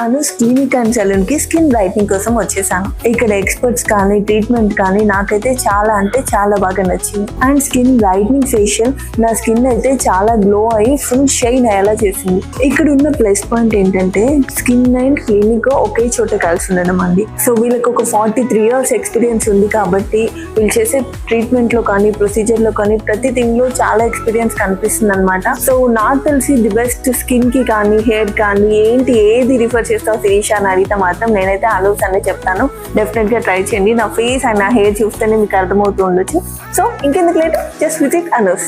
Anu's clinic and salon కి skin brightening కోసం వచ్చేసాను. ఇక్కడ ఎక్స్పర్ట్స్ కానీ ట్రీట్మెంట్ కానీ నాకైతే చాలా అంటే చాలా బాగా నచ్చింది. అండ్ స్కిన్ బ్రైట్నింగ్ ఫేషియల్ నా స్కిన్ అయితే చాలా గ్లో అయ్యి ఫుల్ షైన్ అయ్యేలా చేసింది. ఇక్కడ ఉన్న ప్లస్ పాయింట్ ఏంటంటే స్కిన్ అండ్ క్లినిక్ ఒకే చోట కలిసి ఉండడం అండి. సో వీళ్ళకి ఒక 43 years ఎక్స్పీరియన్స్ ఉంది కాబట్టి వీళ్ళు చేసే ట్రీట్మెంట్ లో కానీ ప్రొసీజర్ లో కానీ ప్రతి థింగ్ లో చాలా ఎక్స్పీరియన్స్ కనిపిస్తుంది అనమాట. సో నాకు తెలిసి ది బెస్ట్ స్కిన్ కి కానీ హెయిర్ కానీ ఏది రిఫర్ చేస్తావు శిరీష అని అడిగితే మాత్రం నేనైతే అనూస్ అనే చెప్తాను. డెఫినెట్ గా ట్రై చేయండి. నా ఫేస్ అండ్ నా హెయిర్ చూస్తేనే మీకు అర్థమవుతూ ఉండొచ్చు. సో ఇంకెందుకు లేట్, జస్ట్ విజిట్ అనూస్.